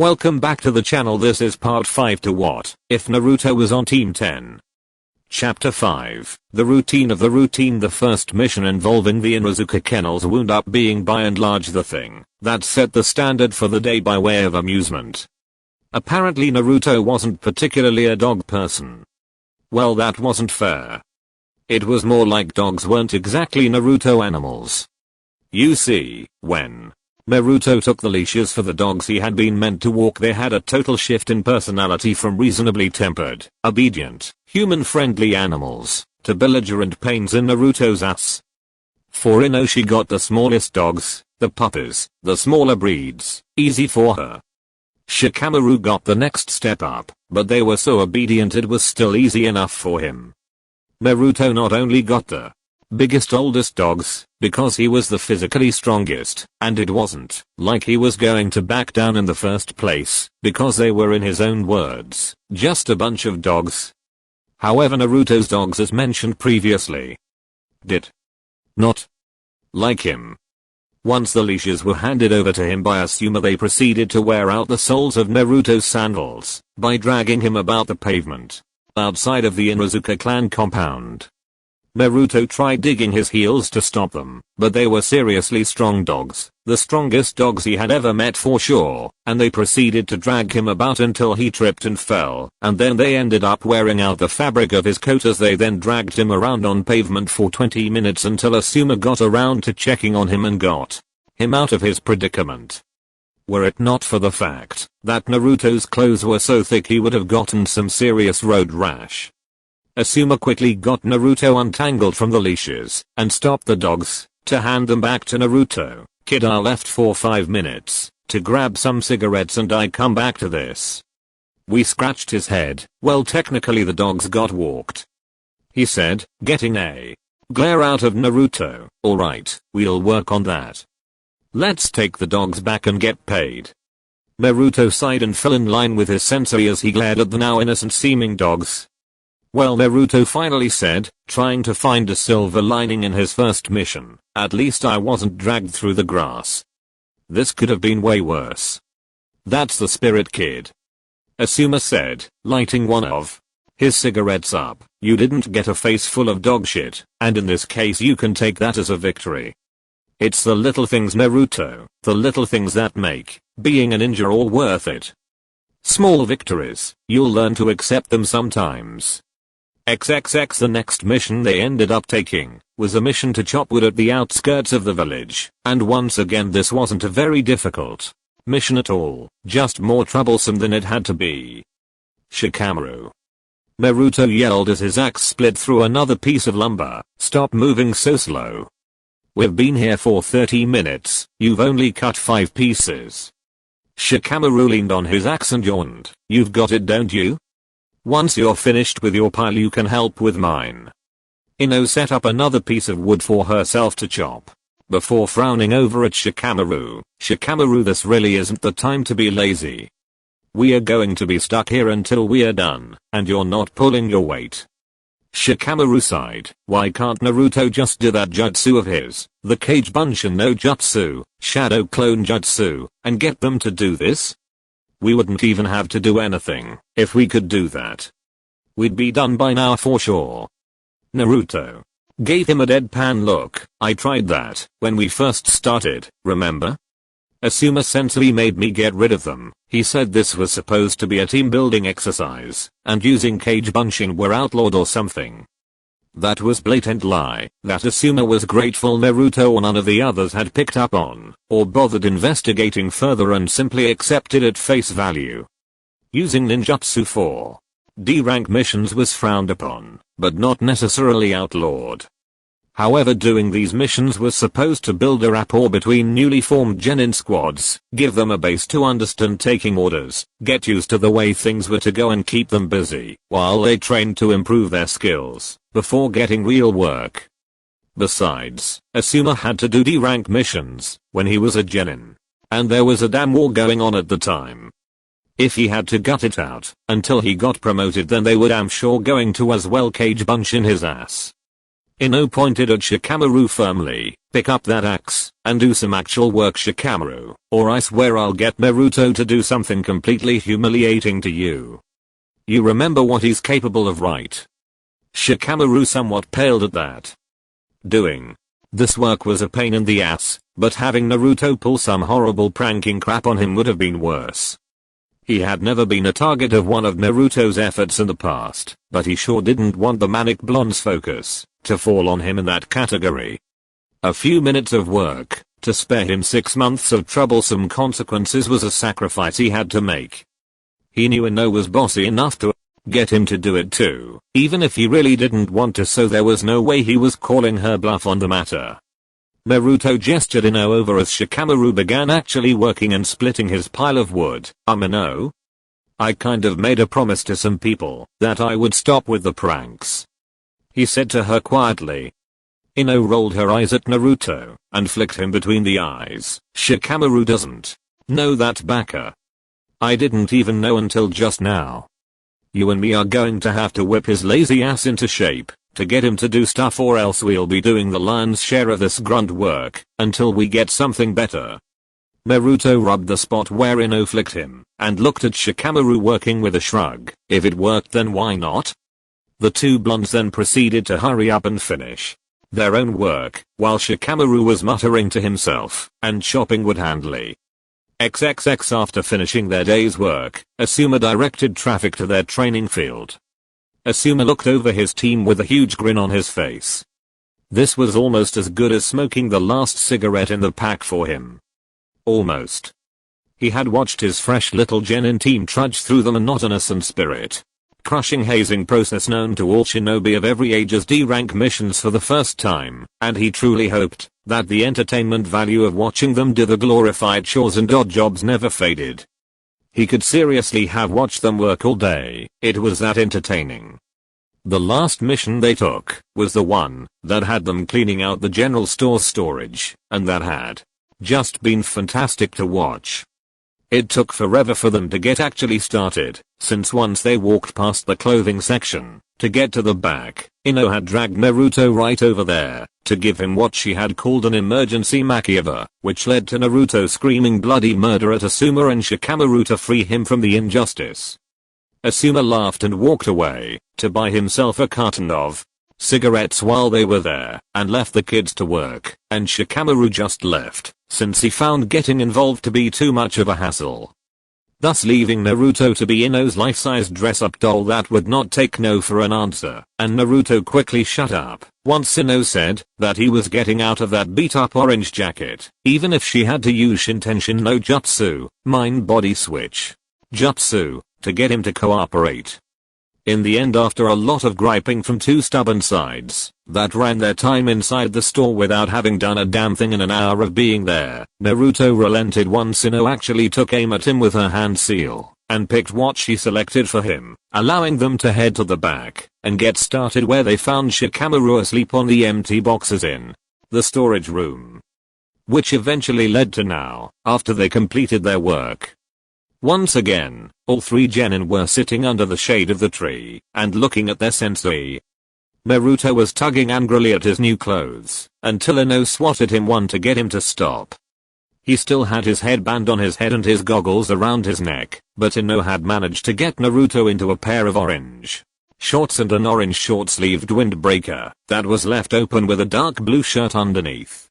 Welcome back to the channel. This is part 5 to What If Naruto Was on Team 10. Chapter 5, The Routine of the Routine. The first mission involving the Inuzuka kennels wound up being by and large the thing that set the standard for the day by way of amusement. Apparently Naruto wasn't particularly a dog person. Well, that wasn't fair. It was more like dogs weren't exactly Naruto animals. You see, when Naruto took the leashes for the dogs he had been meant to walk, they had a total shift in personality from reasonably tempered, obedient, human-friendly animals to belligerent pains in Naruto's ass. For Inoshi got the smallest dogs, the puppies, the smaller breeds, easy for her. Shikamaru got the next step up, but they were so obedient it was still easy enough for him. Naruto not only got the biggest oldest dogs, because he was the physically strongest, and it wasn't like he was going to back down in the first place, because they were, in his own words, just a bunch of dogs. However, Naruto's dogs, as mentioned previously, did not like him. Once the leashes were handed over to him by Asuma, they proceeded to wear out the soles of Naruto's sandals by dragging him about the pavement outside of the Inuzuka clan compound. Naruto tried digging his heels to stop them, but they were seriously strong dogs, the strongest dogs he had ever met for sure, and they proceeded to drag him about until he tripped and fell, and then they ended up wearing out the fabric of his coat as they then dragged him around on pavement for 20 minutes until Asuma got around to checking on him and got him out of his predicament. Were it not for the fact that Naruto's clothes were so thick, he would have gotten some serious road rash. Asuma quickly got Naruto untangled from the leashes and stopped the dogs to hand them back to Naruto. Kid, I left for 5 minutes to grab some cigarettes and I come back to this. We scratched his head. Well, technically the dogs got walked, he said, getting a glare out of Naruto. Alright, we'll work on that. Let's take the dogs back and get paid. Naruto sighed and fell in line with his sensei as he glared at the now innocent seeming dogs. Well, Naruto finally said, trying to find a silver lining in his first mission, at least I wasn't dragged through the grass. This could have been way worse. That's the spirit, kid, Asuma said, lighting one of his cigarettes up. You didn't get a face full of dog shit, and in this case you can take that as a victory. It's the little things, Naruto, the little things that make being a ninja all worth it. Small victories, you'll learn to accept them sometimes. XXX. The next mission they ended up taking was a mission to chop wood at the outskirts of the village, and once again this wasn't a very difficult mission at all, just more troublesome than it had to be. Shikamaru, Naruto yelled as his axe split through another piece of lumber, stop moving so slow. We've been here for 30 minutes, you've only cut 5 pieces. Shikamaru leaned on his axe and yawned. You've got it, don't you? Once you're finished with your pile you can help with mine. Ino set up another piece of wood for herself to chop before frowning over at Shikamaru. Shikamaru, this really isn't the time to be lazy. We are going to be stuck here until we are done, and you're not pulling your weight. Shikamaru sighed. Why can't Naruto just do that jutsu of his, the Kage Bunshin no Jutsu, Shadow Clone Jutsu, and get them to do this? We wouldn't even have to do anything if we could do that. We'd be done by now for sure. Naruto gave him a deadpan look. I tried that when we first started, remember? Asuma sensei made me get rid of them. He said this was supposed to be a team building exercise, and using Kage Bunshin were outlawed or something. That was blatant lie that Asuma was grateful Naruto or none of the others had picked up on, or bothered investigating further, and simply accepted at face value. Using ninjutsu for D-rank missions was frowned upon, but not necessarily outlawed. However, doing these missions was supposed to build a rapport between newly formed genin squads, give them a base to understand taking orders, get used to the way things were to go, and keep them busy while they trained to improve their skills before getting real work. Besides, Asuma had to do D-rank missions when he was a genin, and there was a damn war going on at the time. If he had to gut it out until he got promoted, then they were damn sure going to as well Kage Bunshin his ass. Ino pointed at Shikamaru firmly. "Pick up that axe and do some actual work, Shikamaru, or I swear I'll get Naruto to do something completely humiliating to you. You remember what he's capable of, right?" Shikamaru somewhat paled at that. Doing this work was a pain in the ass, but having Naruto pull some horrible pranking crap on him would have been worse. He had never been a target of one of Naruto's efforts in the past, but he sure didn't want the manic blonde's focus to fall on him in that category. A few minutes of work to spare him 6 months of troublesome consequences was a sacrifice he had to make. He knew Ino was bossy enough to get him to do it too, even if he really didn't want to, so there was no way he was calling her bluff on the matter. Naruto gestured Ino over as Shikamaru began actually working and splitting his pile of wood. Ino, I kind of made a promise to some people that I would stop with the pranks," he said to her quietly. Ino rolled her eyes at Naruto and flicked him between the eyes. "Shikamaru doesn't know that, baka. I didn't even know until just now. You and me are going to have to whip his lazy ass into shape to get him to do stuff, or else we'll be doing the lion's share of this grunt work until we get something better." Naruto rubbed the spot where Ino flicked him and looked at Shikamaru, working with a shrug. If it worked, then why not? The two blondes then proceeded to hurry up and finish their own work while Shikamaru was muttering to himself and chopping wood handily. XXX. After finishing their day's work, Asuma directed traffic to their training field. Asuma looked over his team with a huge grin on his face. This was almost as good as smoking the last cigarette in the pack for him. Almost. He had watched his fresh little genin team trudge through the monotonous and spirit-crushing hazing process known to all shinobi of every age's D-rank missions for the first time, and he truly hoped that the entertainment value of watching them do the glorified chores and odd jobs never faded. He could seriously have watched them work all day, it was that entertaining. The last mission they took was the one that had them cleaning out the general store's storage, and that had just been fantastic to watch. It took forever for them to get actually started, since once they walked past the clothing section to get to the back, Ino had dragged Naruto right over there to give him what she had called an emergency makeover, which led to Naruto screaming bloody murder at Asuma and Shikamaru to free him from the injustice. Asuma laughed and walked away to buy himself a carton of cigarettes while they were there and left the kids to work, and Shikamaru just left since he found getting involved to be too much of a hassle, thus leaving Naruto to be Ino's life-size dress-up doll that would not take no for an answer, and Naruto quickly shut up once Ino said that he was getting out of that beat-up orange jacket, even if she had to use Shintenshin no Jutsu, mind-body switch Jutsu, to get him to cooperate. In the end, after a lot of griping from two stubborn sides that ran their time inside the store without having done a damn thing in an hour of being there, Naruto relented once Ino actually took aim at him with her hand seal and picked what she selected for him, allowing them to head to the back and get started, where they found Shikamaru asleep on the empty boxes in the storage room, which eventually led to now, after they completed their work. Once again, all three genin were sitting under the shade of the tree and looking at their sensei. Naruto was tugging angrily at his new clothes until Ino swatted him one to get him to stop. He still had his headband on his head and his goggles around his neck, but Ino had managed to get Naruto into a pair of orange shorts and an orange short-sleeved windbreaker that was left open with a dark blue shirt underneath.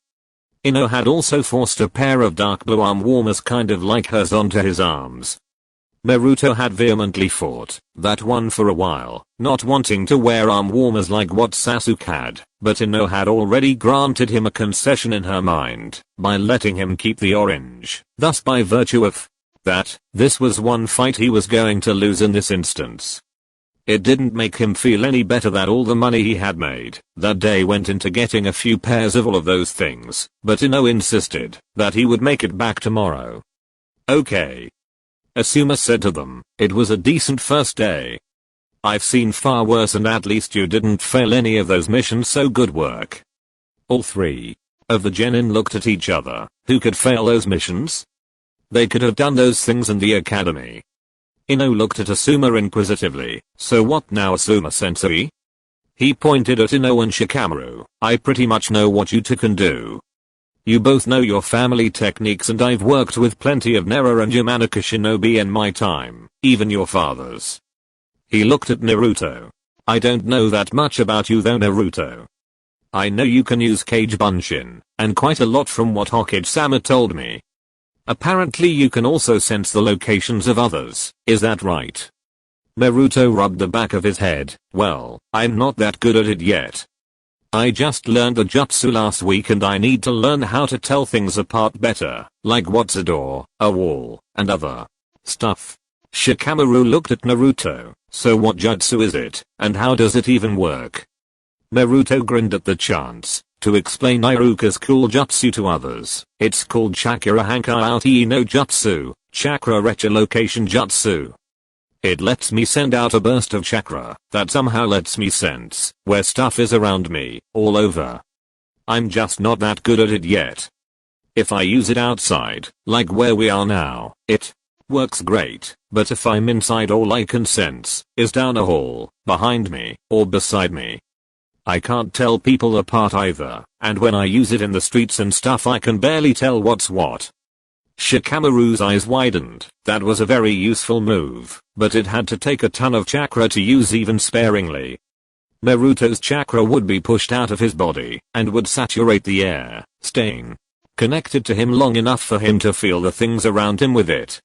Ino had also forced a pair of dark blue arm warmers kind of like hers onto his arms. Naruto had vehemently fought that one for a while, not wanting to wear arm warmers like what Sasuke had, but Ino had already granted him a concession in her mind by letting him keep the orange. Thus, by virtue of that, this was one fight he was going to lose in this instance. It didn't make him feel any better that all the money he had made that day went into getting a few pairs of all of those things, but Ino insisted that he would make it back tomorrow. Okay, Asuma said to them, it was a decent first day. I've seen far worse, and at least you didn't fail any of those missions, so good work. All three of the genin looked at each other. Who could fail those missions? They could have done those things in the academy. Ino looked at Asuma inquisitively. So what now, Asuma sensei? He pointed at Ino and Shikamaru. I pretty much know what you two can do. You both know your family techniques and I've worked with plenty of Nera and Yamanaka shinobi in my time, even your father's. He looked at Naruto. I don't know that much about you though, Naruto. I know you can use Kage Bunshin, and quite a lot from what Hokage-sama told me. Apparently you can also sense the locations of others, is that right? Naruto rubbed the back of his head. Well, I'm not that good at it yet. I just learned the jutsu last week and I need to learn how to tell things apart better, like what's a door, a wall, and other stuff. Shikamaru looked at Naruto. So what jutsu is it, and how does it even work? Naruto grinned at the chance to explain Iruka's cool jutsu to others. It's called Chakra Hankai no Jutsu, Chakra Echolocation Jutsu. It lets me send out a burst of chakra that somehow lets me sense where stuff is around me, all over. I'm just not that good at it yet. If I use it outside, like where we are now, it works great, but if I'm inside all I can sense is down a hall, behind me, or beside me. I can't tell people apart either, and when I use it in the streets and stuff I can barely tell what's what. Shikamaru's eyes widened. That was a very useful move, but it had to take a ton of chakra to use even sparingly. Naruto's chakra would be pushed out of his body and would saturate the air, staying connected to him long enough for him to feel the things around him with it.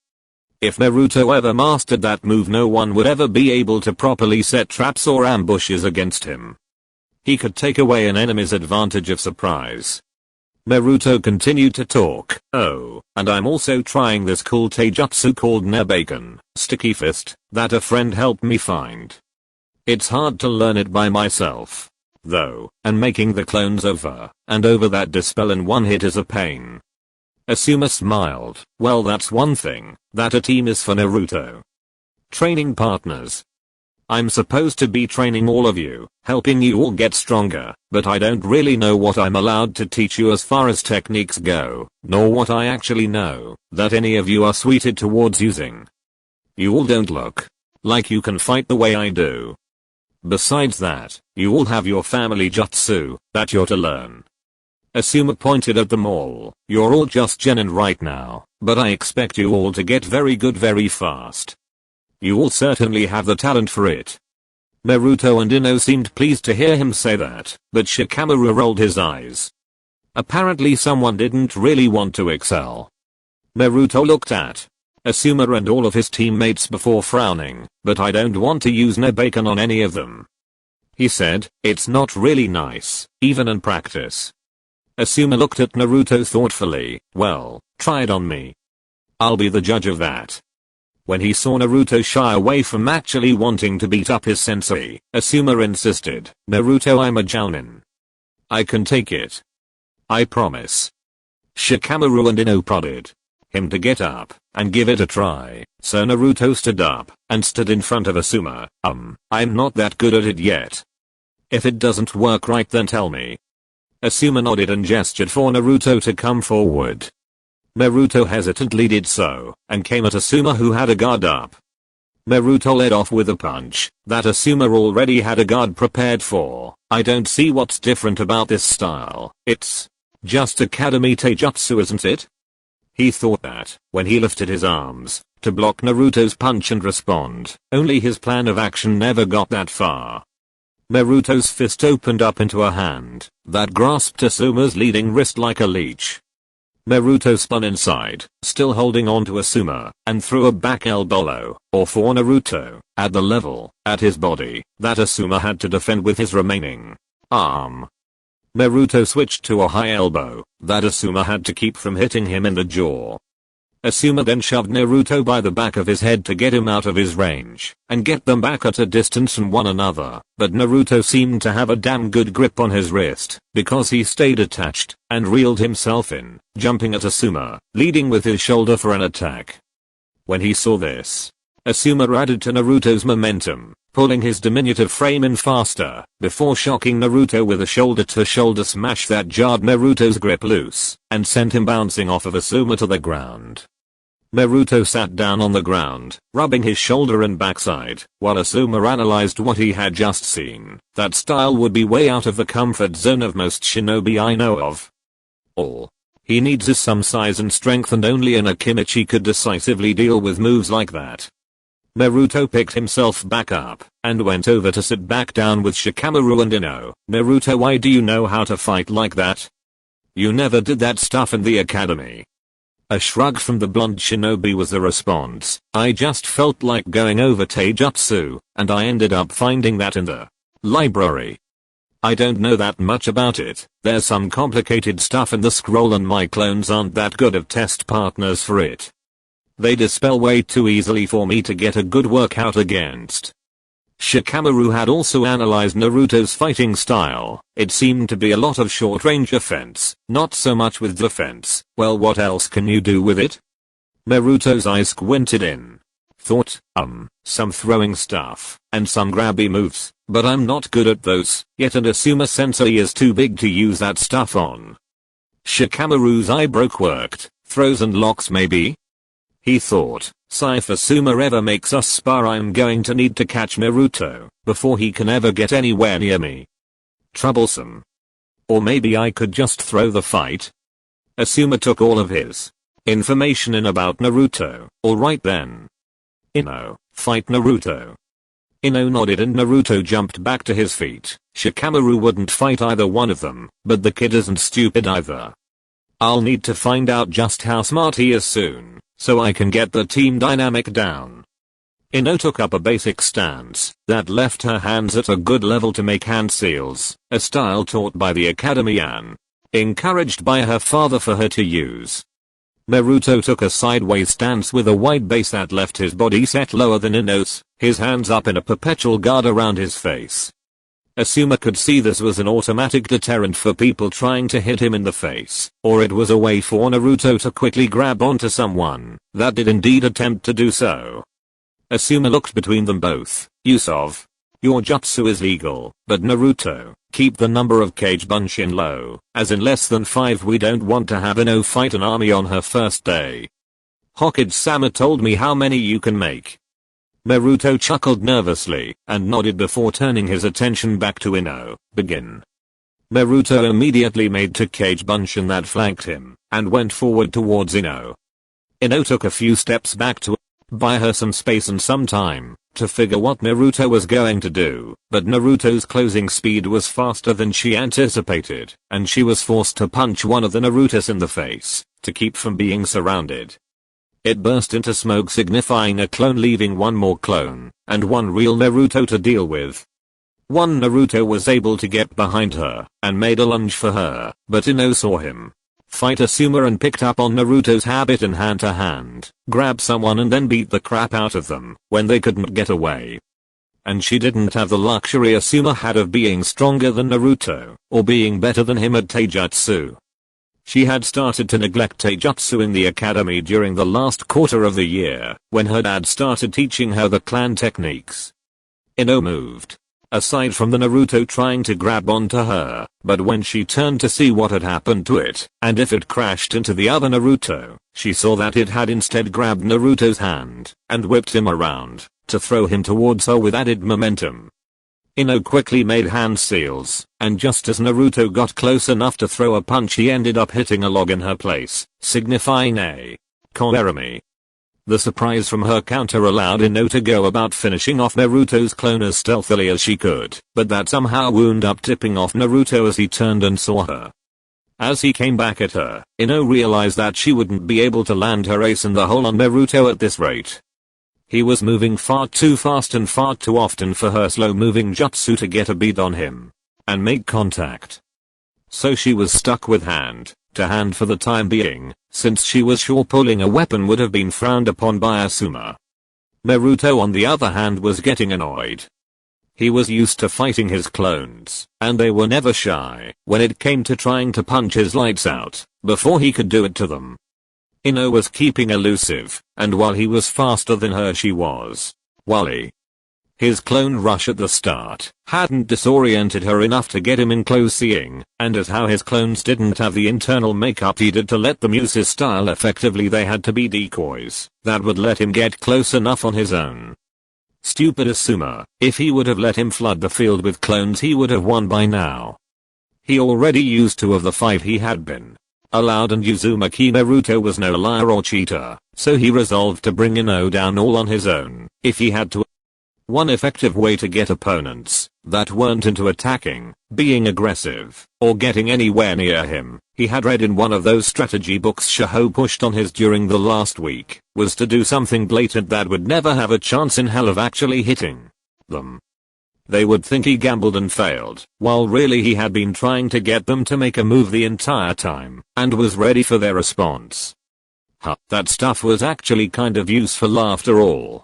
If Naruto ever mastered that move, no one would ever be able to properly set traps or ambushes against him. He could take away an enemy's advantage of surprise. Naruto continued to talk. Oh, and I'm also trying this cool taijutsu called Nebaken, Sticky Fist, that a friend helped me find. It's hard to learn it by myself, though, and making the clones over and over that dispel in one hit is a pain. Asuma smiled. Well, that's one thing that a team is for Naruto. Training partners. I'm supposed to be training all of you, helping you all get stronger, but I don't really know what I'm allowed to teach you as far as techniques go, nor what I actually know that any of you are suited towards using. You all don't look like you can fight the way I do. Besides that, you all have your family jutsu that you're to learn. Asuma pointed at them all. You're all just genin right now, but I expect you all to get very good very fast. You all certainly have the talent for it. Naruto and Ino seemed pleased to hear him say that, but Shikamaru rolled his eyes. Apparently someone didn't really want to excel. Naruto looked at Asuma and all of his teammates before frowning. But I don't want to use Nebaken on any of them. He said, it's not really nice, even in practice. Asuma looked at Naruto thoughtfully. Well, try it on me. I'll be the judge of that. When he saw Naruto shy away from actually wanting to beat up his sensei, Asuma insisted, Naruto, I'm a jounin. I can take it. I promise. Shikamaru and Ino prodded him to get up and give it a try, so Naruto stood up and stood in front of Asuma. I'm not that good at it yet. If it doesn't work right then tell me. Asuma nodded and gestured for Naruto to come forward. Naruto hesitantly did so, and came at Asuma who had a guard up. Naruto led off with a punch that Asuma already had a guard prepared for. I don't see what's different about this style. It's just Academy Taijutsu, isn't it? He thought that when he lifted his arms to block Naruto's punch and respond, only his plan of action never got that far. Naruto's fist opened up into a hand that grasped Asuma's leading wrist like a leech. Naruto spun inside, still holding on to Asuma, and threw a back elbow, or for Naruto, at the level, at his body, that Asuma had to defend with his remaining arm. Naruto switched to a high elbow that Asuma had to keep from hitting him in the jaw. Asuma then shoved Naruto by the back of his head to get him out of his range and get them back at a distance from one another, but Naruto seemed to have a damn good grip on his wrist because he stayed attached and reeled himself in, jumping at Asuma, leading with his shoulder for an attack. When he saw this, Asuma added to Naruto's momentum, pulling his diminutive frame in faster before shocking Naruto with a shoulder-to-shoulder smash that jarred Naruto's grip loose and sent him bouncing off of Asuma to the ground. Naruto sat down on the ground, rubbing his shoulder and backside, while Asuma analyzed what he had just seen. That style would be way out of the comfort zone of most shinobi I know of. All he needs is some size and strength, and only an Akimichi could decisively deal with moves like that. Naruto picked himself back up and went over to sit back down with Shikamaru and Ino. Naruto, why do you know how to fight like that? You never did that stuff in the academy. A shrug from the blonde shinobi was the response. I just felt like going over taijutsu, and I ended up finding that in the library. I don't know that much about it. There's some complicated stuff in the scroll and my clones aren't that good of test partners for it. They dispel way too easily for me to get a good workout against. Shikamaru had also analyzed Naruto's fighting style. It seemed to be a lot of short-range offense, not so much with defense. Well, what else can you do with it? Naruto's eyes squinted in. Thought, some throwing stuff, and some grabby moves, but I'm not good at those, yet and Asuma Sensei is too big to use that stuff on. Shikamaru's eyebrow quirked. Throws and locks maybe? He thought, if Asuma ever makes us spar, I'm going to need to catch Naruto before he can ever get anywhere near me. Troublesome. Or maybe I could just throw the fight. Asuma took all of his information in about Naruto. Alright then. Ino, fight Naruto. Ino nodded and Naruto jumped back to his feet. Shikamaru wouldn't fight either one of them, but the kid isn't stupid either. I'll need to find out just how smart he is soon, so I can get the team dynamic down. Ino took up a basic stance that left her hands at a good level to make hand seals, a style taught by the academy and encouraged by her father for her to use. Naruto took a sideways stance with a wide base that left his body set lower than Ino's, his hands up in a perpetual guard around his face. Asuma could see this was an automatic deterrent for people trying to hit him in the face, or it was a way for Naruto to quickly grab onto someone that did indeed attempt to do so. Asuma looked between them both. Use of your jutsu is legal, but Naruto, keep the number of cage bunshin low, as in less than 5 we don't want to have Ino fight an army on her first day. Hokage-sama told me how many you can make. Naruto chuckled nervously and nodded before turning his attention back to Ino. Begin. Naruto immediately made to cage bunshin that flanked him and went forward towards Ino. Ino took a few steps back to buy her some space and some time to figure what Naruto was going to do, but Naruto's closing speed was faster than she anticipated, and she was forced to punch one of the Narutos in the face to keep from being surrounded. It burst into smoke, signifying a clone, leaving one more clone and one real Naruto to deal with. One Naruto was able to get behind her and made a lunge for her, but Ino saw him fight Asuma and picked up on Naruto's habit in hand-to-hand, grab someone and then beat the crap out of them when they couldn't get away. And she didn't have the luxury Asuma had of being stronger than Naruto or being better than him at taijutsu. She had started to neglect taijutsu in the academy during the last quarter of the year when her dad started teaching her the clan techniques. Ino moved aside from the Naruto trying to grab onto her, but when she turned to see what had happened to it and if it crashed into the other Naruto, she saw that it had instead grabbed Naruto's hand and whipped him around to throw him towards her with added momentum. Ino quickly made hand seals, and just as Naruto got close enough to throw a punch, he ended up hitting a log in her place, signifying a koerami. The surprise from her counter allowed Ino to go about finishing off Naruto's clone as stealthily as she could, but that somehow wound up tipping off Naruto as he turned and saw her. As he came back at her, Ino realized that she wouldn't be able to land her ace in the hole on Naruto at this rate. He was moving far too fast and far too often for her slow-moving jutsu to get a beat on him and make contact. So she was stuck with hand to hand for the time being, since she was sure pulling a weapon would have been frowned upon by Asuma. Naruto on the other hand was getting annoyed. He was used to fighting his clones, and they were never shy when it came to trying to punch his lights out before he could do it to them. Ino was keeping elusive, and while he was faster than her she was wily. His clone rush at the start hadn't disoriented her enough to get him in close seeing, and as how his clones didn't have the internal makeup needed to let them use his style effectively, they had to be decoys that would let him get close enough on his own. Stupid Asuma, if he would have let him flood the field with clones he would have won by now. He already used 2 of the 5 he had been allowed, and Uzumaki Naruto was no liar or cheater, so he resolved to bring Ino down all on his own if he had to. One effective way to get opponents that weren't into attacking, being aggressive, or getting anywhere near him, he had read in one of those strategy books Shaho pushed on his during the last week, was to do something blatant that would never have a chance in hell of actually hitting them. They would think he gambled and failed, while really he had been trying to get them to make a move the entire time, and was ready for their response. That stuff was actually kind of useful after all.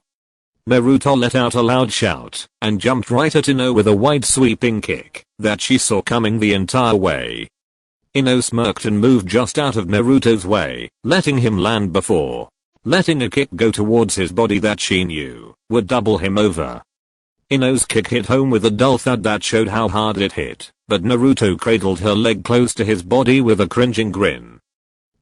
Naruto let out a loud shout, and jumped right at Ino with a wide sweeping kick that she saw coming the entire way. Ino smirked and moved just out of Naruto's way, letting him land before letting a kick go towards his body that she knew would double him over. Ino's kick hit home with a dull thud that showed how hard it hit, but Naruto cradled her leg close to his body with a cringing grin.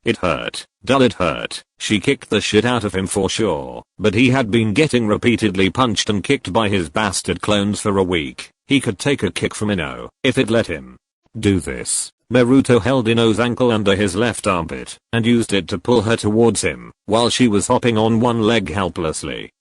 It hurt, dull it hurt, she kicked the shit out of him for sure, but he had been getting repeatedly punched and kicked by his bastard clones for a week. He could take a kick from Ino if it let him do this. Naruto held Ino's ankle under his left armpit and used it to pull her towards him while she was hopping on one leg helplessly.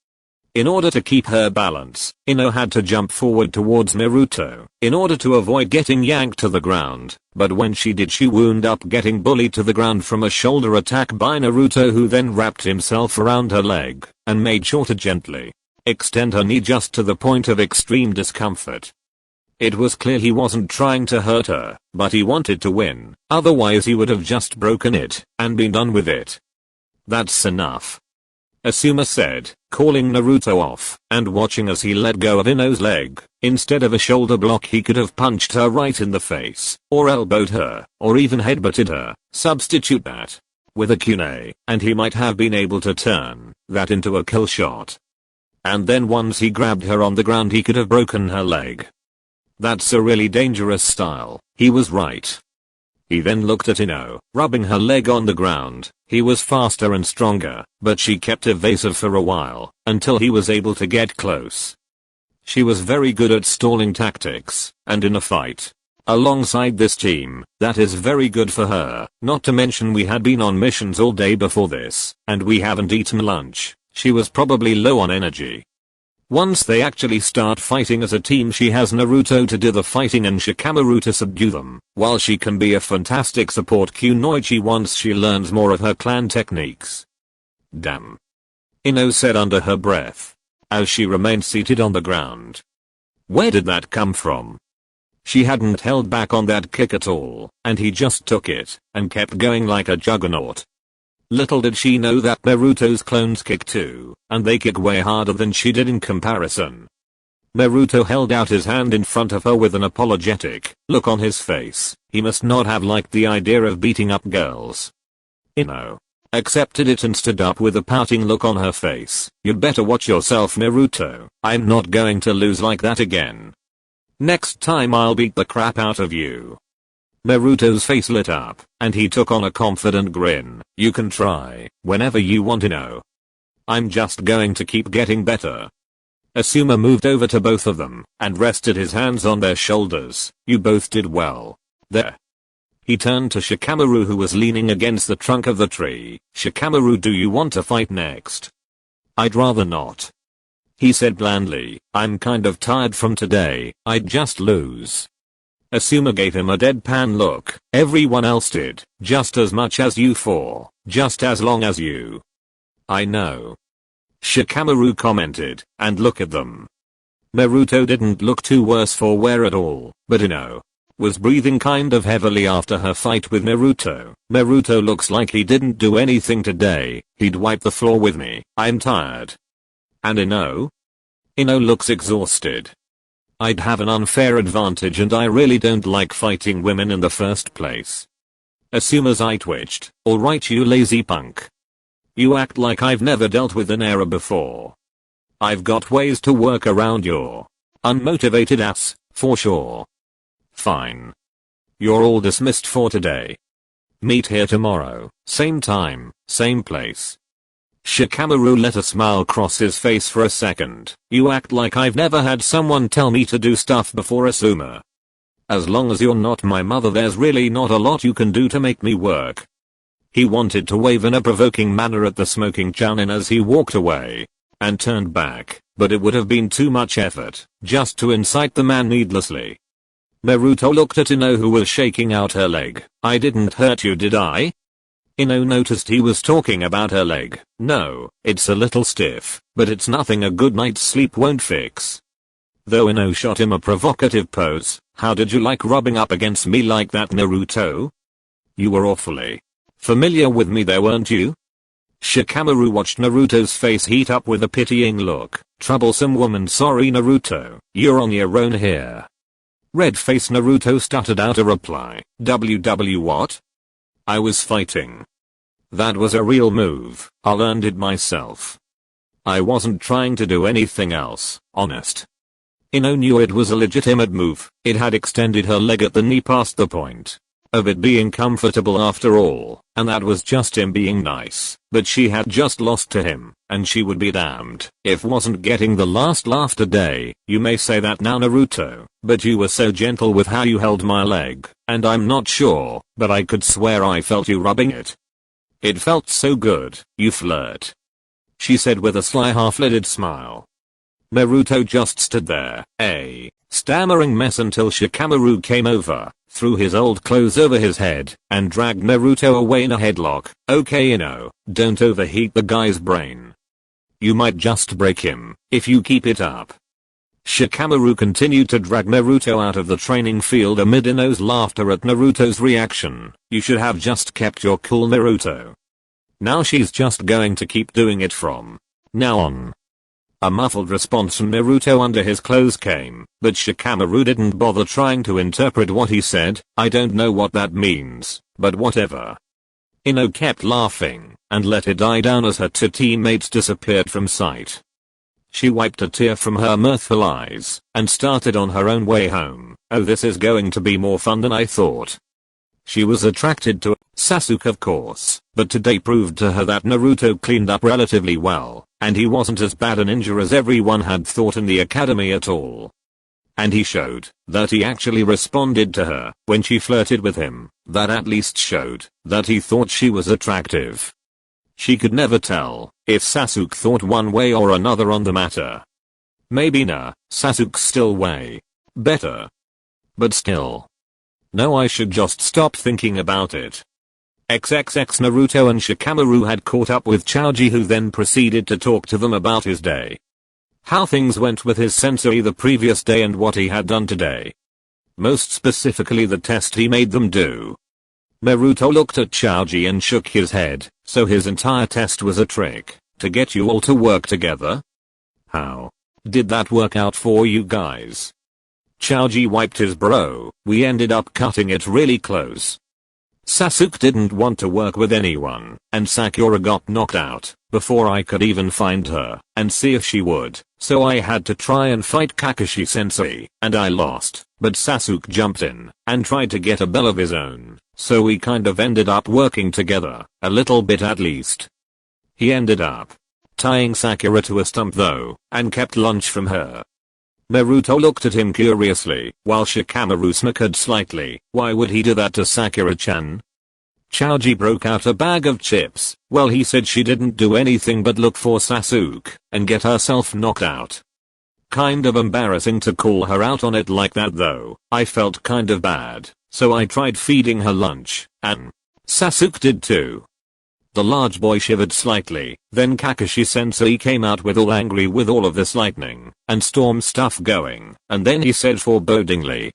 In order to keep her balance, Ino had to jump forward towards Naruto in order to avoid getting yanked to the ground, but when she did she wound up getting bullied to the ground from a shoulder attack by Naruto, who then wrapped himself around her leg and made sure to gently extend her knee just to the point of extreme discomfort. It was clear he wasn't trying to hurt her, but he wanted to win, otherwise he would have just broken it and been done with it. That's enough, Asuma said, calling Naruto off and watching as he let go of Ino's leg. Instead of a shoulder block he could have punched her right in the face, or elbowed her, or even headbutted her. Substitute that with a kune, and he might have been able to turn that into a kill shot. And then once he grabbed her on the ground he could have broken her leg. That's a really dangerous style. He was right. He then looked at Ino, rubbing her leg on the ground. He was faster and stronger, but she kept evasive for a while, until he was able to get close. She was very good at stalling tactics, and in a fight alongside this team, that is very good for her. Not to mention we had been on missions all day before this, and we haven't eaten lunch. She was probably low on energy. Once they actually start fighting as a team, she has Naruto to do the fighting and Shikamaru to subdue them, while she can be a fantastic support kunoichi once she learns more of her clan techniques. Damn, Ino said under her breath, as she remained seated on the ground. Where did that come from? She hadn't held back on that kick at all, and he just took it and kept going like a juggernaut. Little did she know that Naruto's clones kick too, and they kick way harder than she did in comparison. Naruto held out his hand in front of her with an apologetic look on his face. He must not have liked the idea of beating up girls. Ino accepted it and stood up with a pouting look on her face. You'd better watch yourself, Naruto. I'm not going to lose like that again. Next time I'll beat the crap out of you. Naruto's face lit up, and he took on a confident grin. You can try, whenever you want to know. I'm just going to keep getting better. Asuma moved over to both of them, and rested his hands on their shoulders. You both did well. There. He turned to Shikamaru, who was leaning against the trunk of the tree. Shikamaru, do you want to fight next? I'd rather not, he said blandly. I'm kind of tired from today. I'd just lose. Asuma gave him a deadpan look. Everyone else did, just as much as you for, just as long as you. I know, Shikamaru commented, and look at them. Naruto didn't look too worse for wear at all, but Ino was breathing kind of heavily after her fight with Naruto. Naruto looks like he didn't do anything today. He'd wipe the floor with me. I'm tired. And Ino? Ino looks exhausted. I'd have an unfair advantage, and I really don't like fighting women in the first place. Asuma's eye twitched. Alright, you lazy punk. You act like I've never dealt with an error before. I've got ways to work around your unmotivated ass, for sure. Fine. You're all dismissed for today. Meet here tomorrow, same time, same place. Shikamaru let a smile cross his face for a second. You act like I've never had someone tell me to do stuff before, Asuma. As long as you're not my mother, there's really not a lot you can do to make me work. He wanted to wave in a provoking manner at the smoking Chunin as he walked away and turned back, but it would have been too much effort just to incite the man needlessly. Naruto looked at Ino, who was shaking out her leg. I didn't hurt you, did I? Ino noticed he was talking about her leg. No, it's a little stiff, but it's nothing a good night's sleep won't fix. Though Ino shot him a provocative pose. How did you like rubbing up against me like that, Naruto? You were awfully familiar with me there, weren't you? Shikamaru watched Naruto's face heat up with a pitying look. Troublesome woman, sorry Naruto, you're on your own here. Red-faced Naruto stuttered out a reply. WW what? I was fighting. That was a real move. I learned it myself. I wasn't trying to do anything else, honest. Ino knew it was a legitimate move. It had extended her leg at the knee past the point of it being comfortable after all, and that was just him being nice. But she had just lost to him, and she would be damned if wasn't getting the last laugh today. You may say that now, Naruto, but you were so gentle with how you held my leg, and I'm not sure, but I could swear I felt you rubbing it. It felt so good, you flirt. She said with a sly half-lidded smile. Naruto just stood there, a stammering mess, until Shikamaru came over, threw his old clothes over his head, and dragged Naruto away in a headlock. Okay Ino, don't overheat the guy's brain. You might just break him, if you keep it up. Shikamaru continued to drag Naruto out of the training field amid Ino's laughter at Naruto's reaction. You should have just kept your cool, Naruto. Now she's just going to keep doing it from now on. A muffled response from Naruto under his clothes came, but Shikamaru didn't bother trying to interpret what he said. I don't know what that means, but whatever. Ino kept laughing, and let it die down as her two teammates disappeared from sight. She wiped a tear from her mirthful eyes, and started on her own way home. Oh, this is going to be more fun than I thought. She was attracted to Sasuke, of course, but today proved to her that Naruto cleaned up relatively well, and he wasn't as bad a ninja as everyone had thought in the academy at all. And he showed that he actually responded to her when she flirted with him. That at least showed that he thought she was attractive. She could never tell if Sasuke thought one way or another on the matter. Maybe nah, Sasuke's still way better. But still. No, I should just stop thinking about it. XXX Naruto and Shikamaru had caught up with Choji, who then proceeded to talk to them about his day. How things went with his sensei the previous day and what he had done today. Most specifically the test he made them do. Naruto looked at Choji and shook his head. So his entire test was a trick to get you all to work together? How did that work out for you guys? Choji wiped his brow. We ended up cutting it really close. Sasuke didn't want to work with anyone, and Sakura got knocked out before I could even find her and see if she would, so I had to try and fight Kakashi sensei, and I lost, but Sasuke jumped in and tried to get a bell of his own, so we kind of ended up working together, a little bit at least. He ended up tying Sakura to a stump though, and kept lunch from her. Naruto looked at him curiously, while Shikamaru snickered slightly. Why would he do that to Sakura-chan? Choji broke out a bag of chips. Well, he said she didn't do anything but look for Sasuke and get herself knocked out. Kind of embarrassing to call her out on it like that though. I felt kind of bad, so I tried feeding her lunch, and Sasuke did too. The large boy shivered slightly, then Kakashi sensei came out with all angry with all of this lightning and storm stuff going, and then he said forebodingly.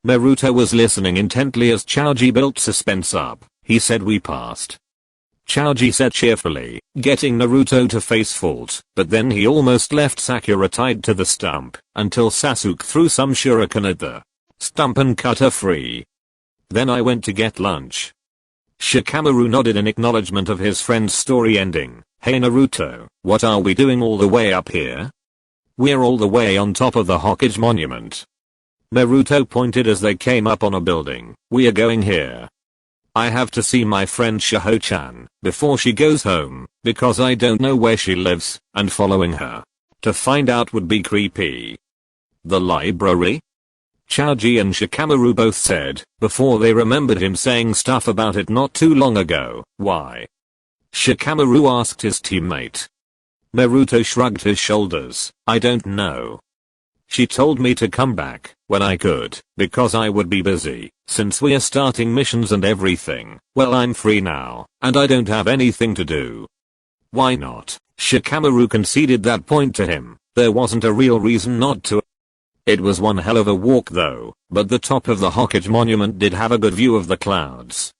Naruto was listening intently as Choji built suspense up. He said we passed. Choji said cheerfully, getting Naruto to face fault, but then he almost left Sakura tied to the stump until Sasuke threw some shuriken at the stump and cut her free. Then I went to get lunch. Shikamaru nodded in acknowledgement of his friend's story ending. Hey Naruto, what are we doing all the way up here? We're all the way on top of the Hokage monument. Naruto pointed as they came up on a building. We are going here. I have to see my friend Shaho-chan before she goes home, because I don't know where she lives, and following her to find out would be creepy. The library? Chaoji and Shikamaru both said, before they remembered him saying stuff about it not too long ago. Why? Shikamaru asked his teammate. Naruto shrugged his shoulders. I don't know. She told me to come back when I could, because I would be busy, since we are starting missions and everything. Well, I'm free now, and I don't have anything to do. Why not? Shikamaru conceded that point to him. There wasn't a real reason not to. It was one hell of a walk though, but the top of the Hokage monument did have a good view of the clouds.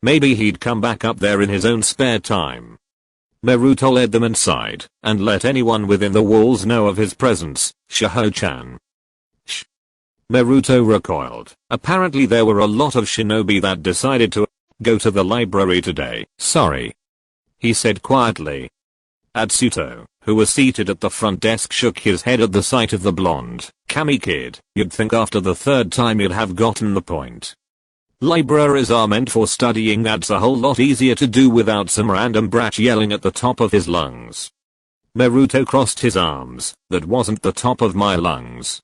Maybe he'd come back up there in his own spare time. Naruto led them inside, and let anyone within the walls know of his presence. Shaho-chan. Shh. Naruto recoiled. Apparently there were a lot of shinobi that decided to go to the library today. Sorry, he said quietly. Atsuto, who was seated at the front desk, shook his head at the sight of the blonde, Kami kid. You'd think after the third time you'd have gotten the point. Libraries are meant for studying. That's a whole lot easier to do without some random brat yelling at the top of his lungs. Naruto crossed his arms. That wasn't the top of my lungs.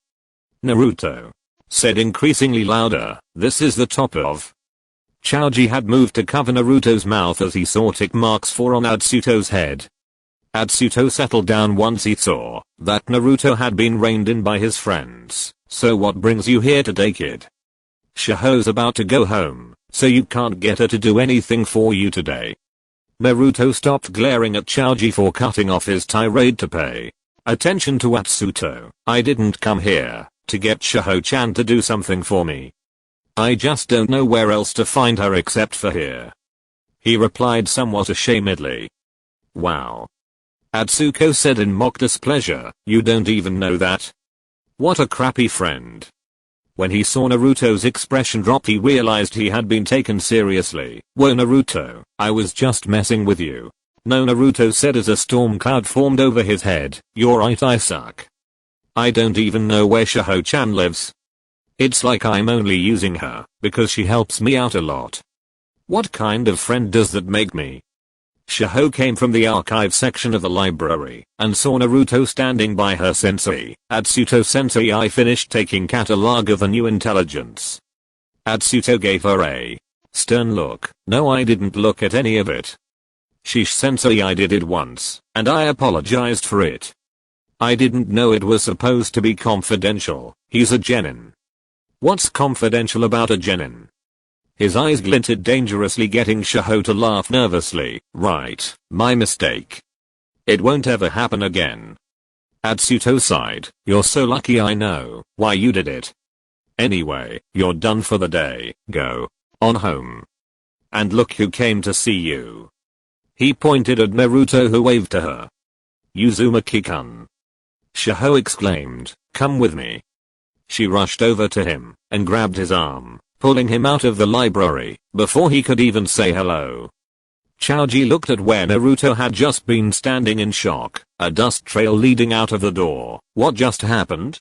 Naruto said increasingly louder, this is the top of. Chaoji had moved to cover Naruto's mouth as he saw tick marks on Atsuto's head. Atsuto settled down once he saw that Naruto had been reined in by his friends. So what brings you here today, kid? Shaho's about to go home, so you can't get her to do anything for you today. Naruto stopped glaring at Chaoji for cutting off his tirade to pay attention to Atsuto. I didn't come here to get Shaho-chan to do something for me. I just don't know where else to find her except for here. He replied somewhat ashamedly. Wow. Atsuko said in mock displeasure, you don't even know that? What a crappy friend. When he saw Naruto's expression drop, he realized he had been taken seriously. Whoa Naruto, I was just messing with you. No, Naruto said as a storm cloud formed over his head. You're right, I suck. I don't even know where Shaho-chan lives. It's like I'm only using her because she helps me out a lot. What kind of friend does that make me? Shaho came from the archive section of the library and saw Naruto standing by her sensei. Atsuto sensei, I finished taking catalog of the new intelligence. Atsuto gave her a stern look. No, I didn't look at any of it. Sheesh sensei, I did it once, and I apologized for it. I didn't know it was supposed to be confidential. He's a genin. What's confidential about a genin? His eyes glinted dangerously, getting Shaho to laugh nervously. Right, my mistake. It won't ever happen again. Atsuto sighed. You're so lucky, I know why you did it. Anyway, you're done for the day. Go on home. And look who came to see you. He pointed at Naruto, who waved to her. Uzumaki-kun. Shaho exclaimed, come with me. She rushed over to him and grabbed his arm, pulling him out of the library before he could even say hello. Chaoji looked at where Naruto had just been standing in shock, a dust trail leading out of the door. What just happened?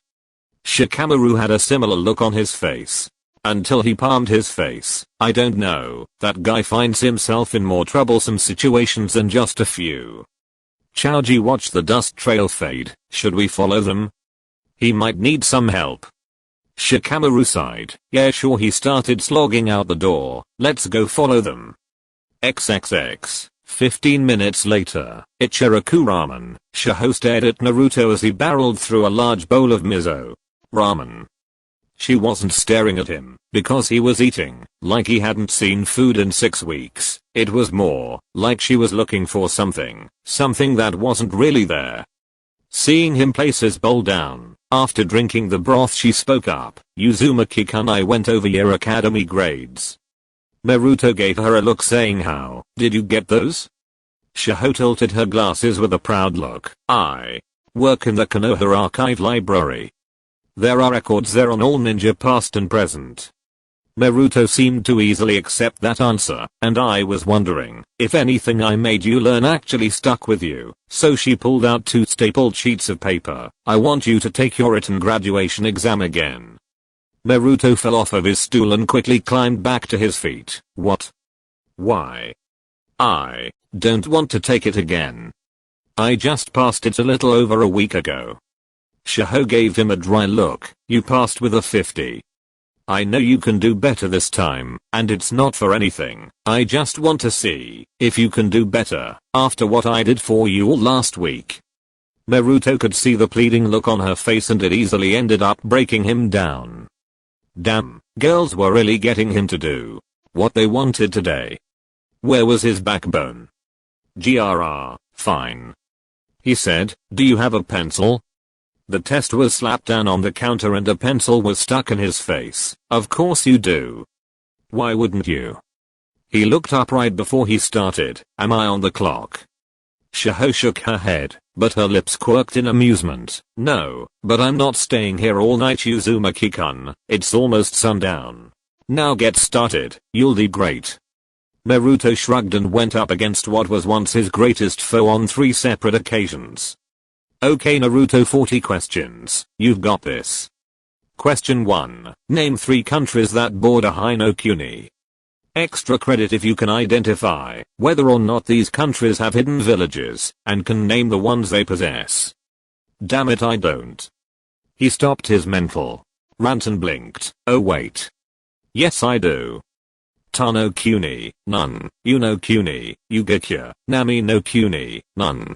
Shikamaru had a similar look on his face. Until he palmed his face. I don't know, that guy finds himself in more troublesome situations than just a few. Chaoji watched the dust trail fade. Should we follow them? He might need some help. Shikamaru sighed. Yeah, sure. He started slogging out the door. Let's go follow them. XXX. 15 minutes later. Ichiraku ramen. Shaho stared at Naruto as he barreled through a large bowl of miso ramen. She wasn't staring at him because he was eating like he hadn't seen food in 6 weeks. It was more like she was looking for something that wasn't really there. Seeing him place his bowl down after drinking the broth, she spoke up. Uzumaki-kun, I went over your academy grades. Naruto gave her a look, saying, how did you get those? Shaho tilted her glasses with a proud look. I work in the Konoha Archive Library. There are records there on all ninja past and present. Naruto seemed to easily accept that answer, and I was wondering if anything I made you learn actually stuck with you, so she pulled out 2 stapled sheets of paper. I want you to take your written graduation exam again. Naruto fell off of his stool and quickly climbed back to his feet. What? Why? I don't want to take it again. I just passed it a little over a week ago. Shihou gave him a dry look. You passed with a 50. I know you can do better this time, and it's not for anything. I just want to see if you can do better after what I did for you all last week. Naruto could see the pleading look on her face, and it easily ended up breaking him down. Damn, girls were really getting him to do what they wanted today. Where was his backbone? GRR, fine. He said, do you have a pencil? The test was slapped down on the counter and a pencil was stuck in his face. Of course you do. Why wouldn't you? He looked up right before he started. Am I on the clock? Shihou shook her head, but her lips quirked in amusement. No, but I'm not staying here all night, Uzumaki-kun. It's almost sundown. Now get started, you'll do great. Naruto shrugged and went up against what was once his greatest foe on 3 separate occasions. Okay Naruto, 40 questions. You've got this. Question 1. Name 3 countries that border Hinokuni. Extra credit if you can identify whether or not these countries have hidden villages, and can name the ones they possess. Damn it, I don't. He stopped his mental rant and blinked. Oh wait. Yes I do. Tano Kuni, none. Uno Kuni, Ugekya, Nami no Kuni, none.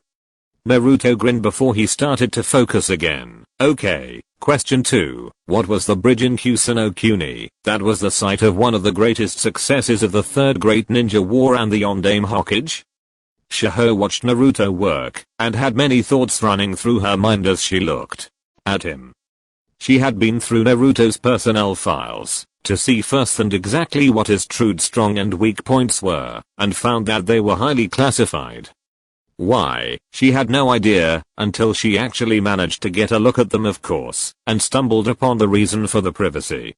Naruto grinned before he started to focus again. Okay, question 2. What was the bridge in Kusano Kuni that was the site of one of the greatest successes of the Third Great Ninja War and the Ondame Hokage? Shihou watched Naruto work, and had many thoughts running through her mind as she looked at him. She had been through Naruto's personnel files to see firsthand exactly what his true strong and weak points were, and found that they were highly classified. Why, she had no idea, until she actually managed to get a look at them of course, and stumbled upon the reason for the privacy.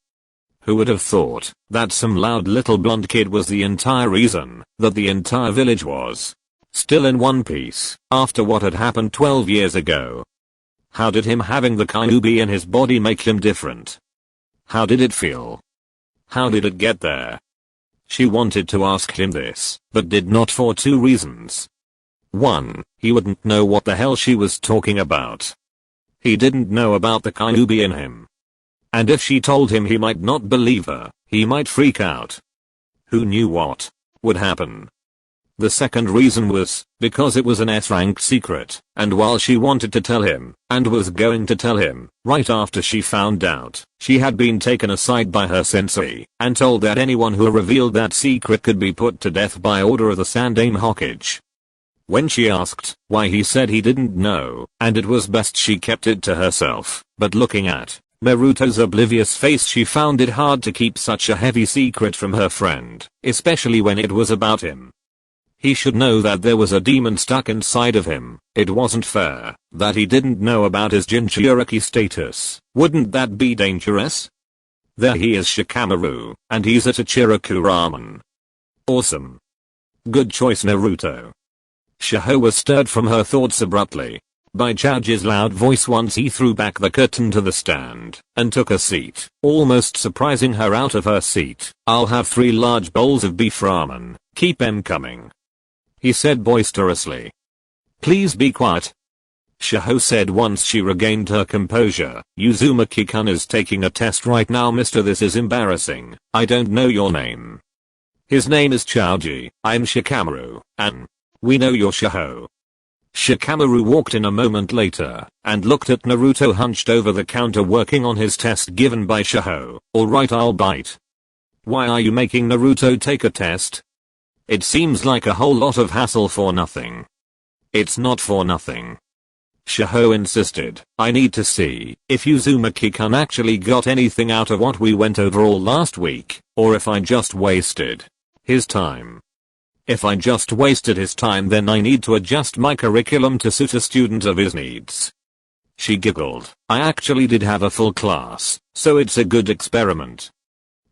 Who would have thought that some loud little blonde kid was the entire reason that the entire village was still in one piece after what had happened 12 years ago? How did him having the Kyuubi in his body make him different? How did it feel? How did it get there? She wanted to ask him this, but did not for 2 reasons. 1. He wouldn't know what the hell she was talking about. He didn't know about the Kyuubi in him. And if she told him, he might not believe her, he might freak out. Who knew what would happen? The second reason was because it was an S-ranked secret, and while she wanted to tell him, and was going to tell him, right after she found out, she had been taken aside by her sensei, and told that anyone who revealed that secret could be put to death by order of the Sandaime Hokage. When she asked why, he said he didn't know, and it was best she kept it to herself, but looking at Naruto's oblivious face, she found it hard to keep such a heavy secret from her friend, especially when it was about him. He should know that there was a demon stuck inside of him. It wasn't fair that he didn't know about his Jinchuriki status. Wouldn't that be dangerous? There he is, Shikamaru, and he's at Ichiraku Ramen. Awesome. Good choice, Naruto. Shihou was stirred from her thoughts abruptly by Chaoji's loud voice once he threw back the curtain to the stand and took a seat, almost surprising her out of her seat. I'll have 3 large bowls of beef ramen, keep them coming, he said boisterously. Please be quiet, Shihou said once she regained her composure. Uzumaki-kun is taking a test right now, mister. This is embarrassing. I don't know your name. His name is Chaoji. I'm Shikamaru, and we know you're Shihou. Shikamaru walked in a moment later and looked at Naruto hunched over the counter working on his test given by Shihou. Alright, I'll bite. Why are you making Naruto take a test? It seems like a whole lot of hassle for nothing. It's not for nothing, Shihou insisted. I need to see if Uzumaki-kun actually got anything out of what we went over all last week, or if I just wasted his time. If I just wasted his time, then I need to adjust my curriculum to suit a student of his needs. She giggled. I actually did have a full class, so it's a good experiment.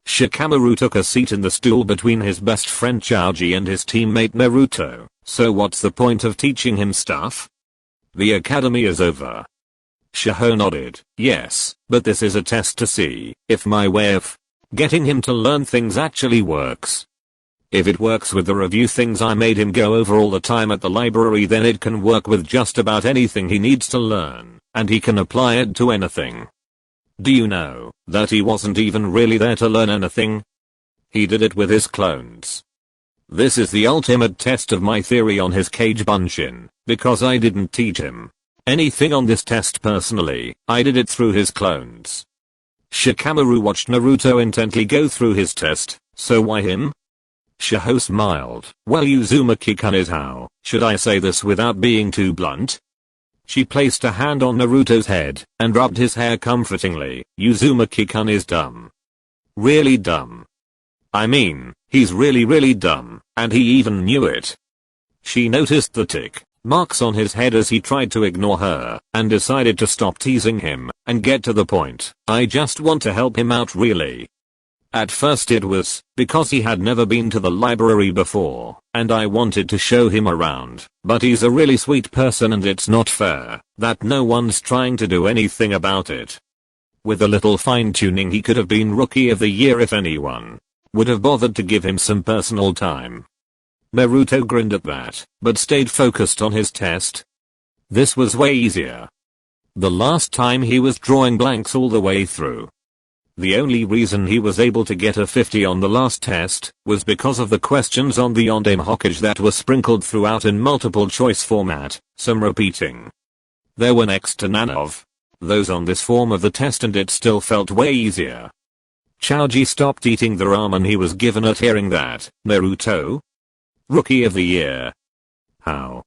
Shikamaru took a seat in the stool between his best friend Choji and his teammate Naruto. So what's the point of teaching him stuff? The academy is over. Shaho nodded. Yes, but this is a test to see if my way of getting him to learn things actually works. If it works with the review things I made him go over all the time at the library, then it can work with just about anything he needs to learn, and he can apply it to anything. Do you know that he wasn't even really there to learn anything? He did it with his clones. This is the ultimate test of my theory on his Kage Bunshin, because I didn't teach him anything on this test personally, I did it through his clones. Shikamaru watched Naruto intently go through his test. So why him? Shaho smiled. Well, Uzumaki-kun is how should I say this without being too blunt? She placed a hand on Naruto's head and rubbed his hair comfortingly. Uzumaki-kun is dumb. Really dumb. I mean, he's really dumb, and he even knew it. She noticed the tick marks on his head as he tried to ignore her, and decided to stop teasing him and get to the point. I just want to help him out, really. At first it was because he had never been to the library before, and I wanted to show him around, but he's a really sweet person and it's not fair that no one's trying to do anything about it. With a little fine-tuning he could have been Rookie of the Year if anyone would have bothered to give him some personal time. Naruto grinned at that, but stayed focused on his test. This was way easier. The last time he was drawing blanks all the way through. The only reason he was able to get a 50 on the last test was because of the questions on the Ondame Hokage that were sprinkled throughout in multiple choice format, some repeating. There were next to none of those on this form of the test, and it still felt way easier. Choji stopped eating the ramen he was given at hearing that. Naruto? Rookie of the Year. How?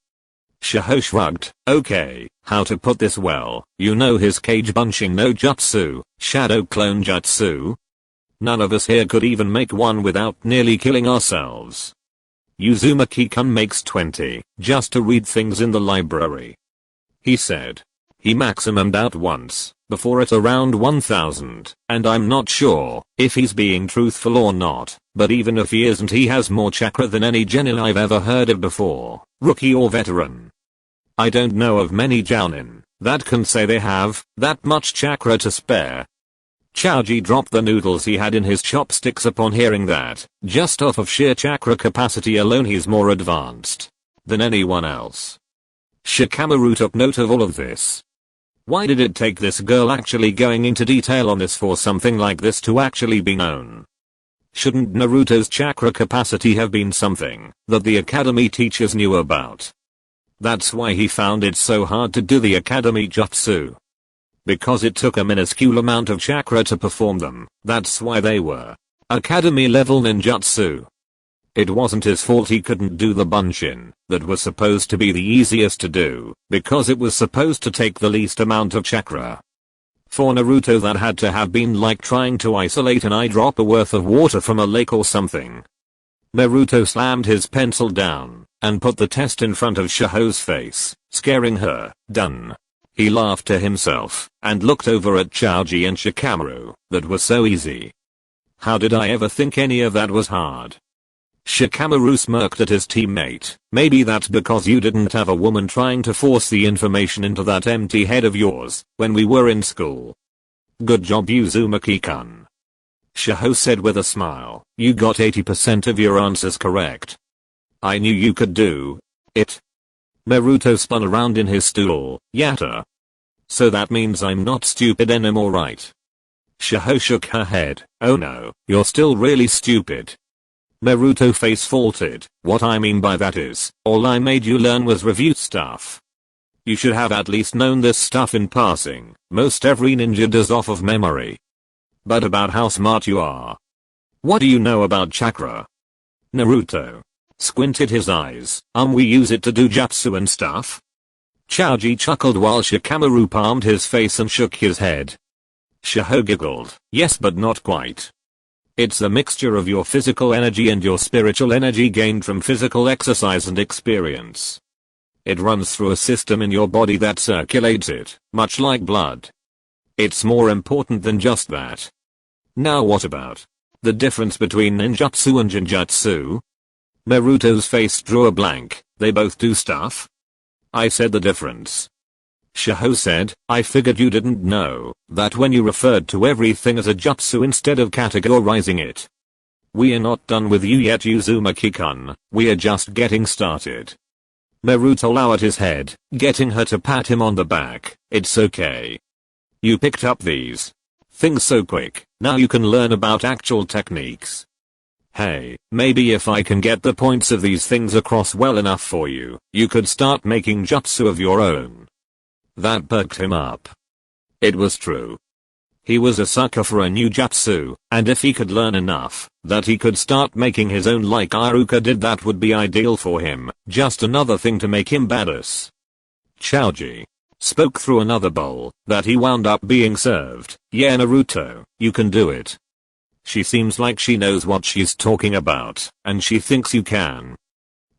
Shaho shrugged. Okay, how to put this well, you know his Kage Bunshin no Jutsu, Shadow Clone Jutsu? None of us here could even make one without nearly killing ourselves. Uzumaki-kun makes 20, just to read things in the library. He said. He maximumed out once, before at around 1000, and I'm not sure if he's being truthful or not, but even if he isn't, he has more chakra than any genin I've ever heard of before, rookie or veteran. I don't know of many jounin that can say they have that much chakra to spare. Choji dropped the noodles he had in his chopsticks upon hearing that. Just off of sheer chakra capacity alone he's more advanced than anyone else. Shikamaru took note of all of this. Why did it take this girl actually going into detail on this for something like this to actually be known? Shouldn't Naruto's chakra capacity have been something that the academy teachers knew about? That's why he found it so hard to do the academy jutsu. Because it took a minuscule amount of chakra to perform them, that's why they were academy level ninjutsu. It wasn't his fault he couldn't do the bunshin, that was supposed to be the easiest to do, because it was supposed to take the least amount of chakra. For Naruto that had to have been like trying to isolate an eyedropper worth of water from a lake or something. Naruto slammed his pencil down, and put the test in front of Shaho's face, scaring her. Done. He laughed to himself, and looked over at Choji and Shikamaru. That was so easy. How did I ever think any of that was hard? Shikamaru smirked at his teammate. Maybe that's because you didn't have a woman trying to force the information into that empty head of yours when we were in school. Good job, Uzumaki-kun. Shaho said with a smile. You got 80% of your answers correct. I knew you could do it. Naruto spun around in his stool. Yatta. So that means I'm not stupid anymore, right? Shaho shook her head. Oh no, you're still really stupid. Naruto face faulted. What I mean by that is, all I made you learn was review stuff. You should have at least known this stuff in passing. Most every ninja does off of memory. But about how smart you are. What do you know about chakra? Naruto squinted his eyes. We use it to do jutsu and stuff? Choji chuckled while Shikamaru palmed his face and shook his head. Shaho giggled. Yes, but not quite. It's a mixture of your physical energy and your spiritual energy gained from physical exercise and experience. It runs through a system in your body that circulates it, much like blood. It's more important than just that. Now what about The difference between ninjutsu and jinjutsu? Naruto's face drew a blank. They both do stuff? I said the difference. Shihou said, I figured you didn't know that when you referred to everything as a jutsu instead of categorizing it. We are not done with you yet, Uzumaki-kun. We are just getting started. Naruto lowered his head, getting her to pat him on the back. It's okay. You picked up these things so quick, now you can learn about actual techniques. Hey, maybe if I can get the points of these things across well enough for you, you could start making jutsu of your own. That perked him up. It was true. He was a sucker for a new jutsu, and if he could learn enough that he could start making his own like Iruka did, that would be ideal for him. Just another thing to make him badass. Chaoji spoke through another bowl that he wound up being served. Yeah, Naruto, you can do it. She seems like she knows what she's talking about, and she thinks you can.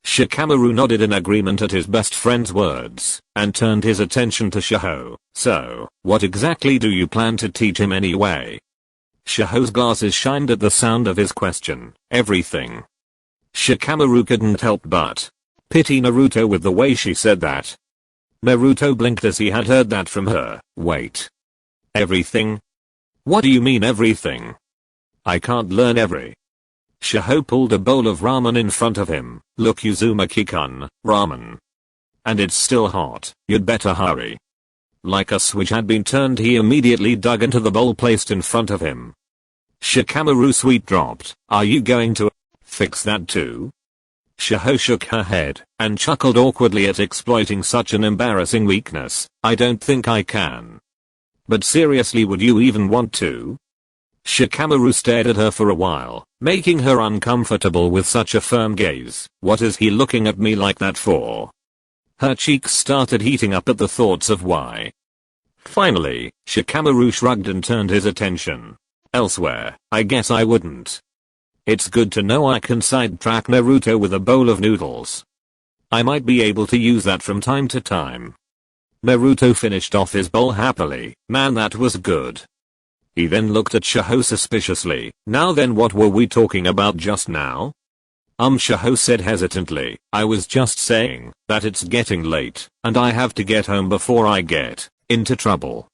Shikamaru nodded in agreement at his best friend's words, and turned his attention to Shihou. So, what exactly do you plan to teach him anyway? Shihou's glasses shined at the sound of his question. Everything. Shikamaru couldn't help but pity Naruto with the way she said that. Naruto blinked as he had heard that from her. Wait. Everything? What do you mean everything? I can't learn every. Shihou pulled a bowl of ramen in front of him. Look, Uzumaki-kun, ramen. And it's still hot. You'd better hurry. Like a switch had been turned, he immediately dug into the bowl placed in front of him. Shikamaru's sweet dropped. Are you going to fix that too? Shihou shook her head and chuckled awkwardly at exploiting such an embarrassing weakness. I don't think I can. But seriously, would you even want to? Shikamaru stared at her for a while, making her uncomfortable with such a firm gaze. What is he looking at me like that for? Her cheeks started heating up at the thoughts of why. Finally, Shikamaru shrugged and turned his attention elsewhere. I guess I wouldn't. It's good to know I can sidetrack Naruto with a bowl of noodles. I might be able to use that from time to time. Naruto finished off his bowl happily. Man, that was good. He then looked at Shihou suspiciously. Now then, what were we talking about just now? Shihou said hesitantly. I was just saying that it's getting late, and I have to get home before I get into trouble.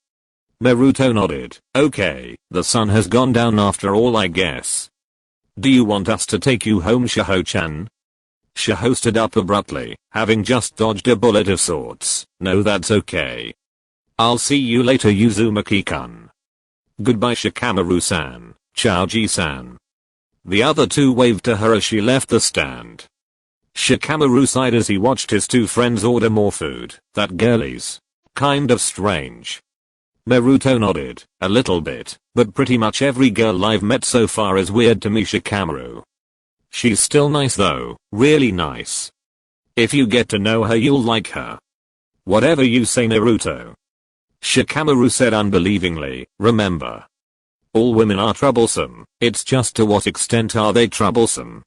Naruto nodded. Okay, the sun has gone down after all, I guess. Do you want us to take you home, Shihou-chan? Shihou stood up abruptly, having just dodged a bullet of sorts. No, that's okay. I'll see you later, Uzumaki-kun. Goodbye, Shikamaru-san, Chaoji-san. The other two waved to her as she left the stand. Shikamaru sighed as he watched his two friends order more food. That girlie's kind of strange. Naruto nodded. A little bit, but pretty much every girl I've met so far is weird to me, Shikamaru. She's still nice though, really nice. If you get to know her, you'll like her. Whatever you say, Naruto. Shikamaru said unbelievingly. Remember, all women are troublesome, it's just to what extent are they troublesome?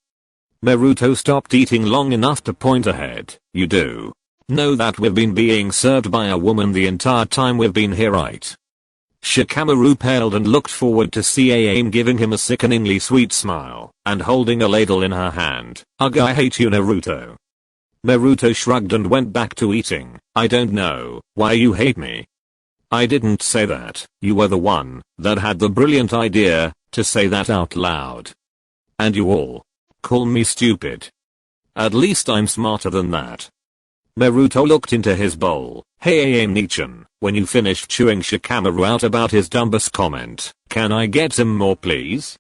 Naruto stopped eating long enough to point ahead. You do know that we've been being served by a woman the entire time we've been here, right? Shikamaru paled and looked forward to Aim giving him a sickeningly sweet smile and holding a ladle in her hand. Ugh, I hate you, Naruto. Naruto shrugged and went back to eating. I don't know why you hate me. I didn't say that. You were the one that had the brilliant idea to say that out loud. And you all call me stupid. At least I'm smarter than that. Naruto looked into his bowl. Hey Nichan, when you finished chewing Shikamaru out about his dumbass comment, can I get some more please?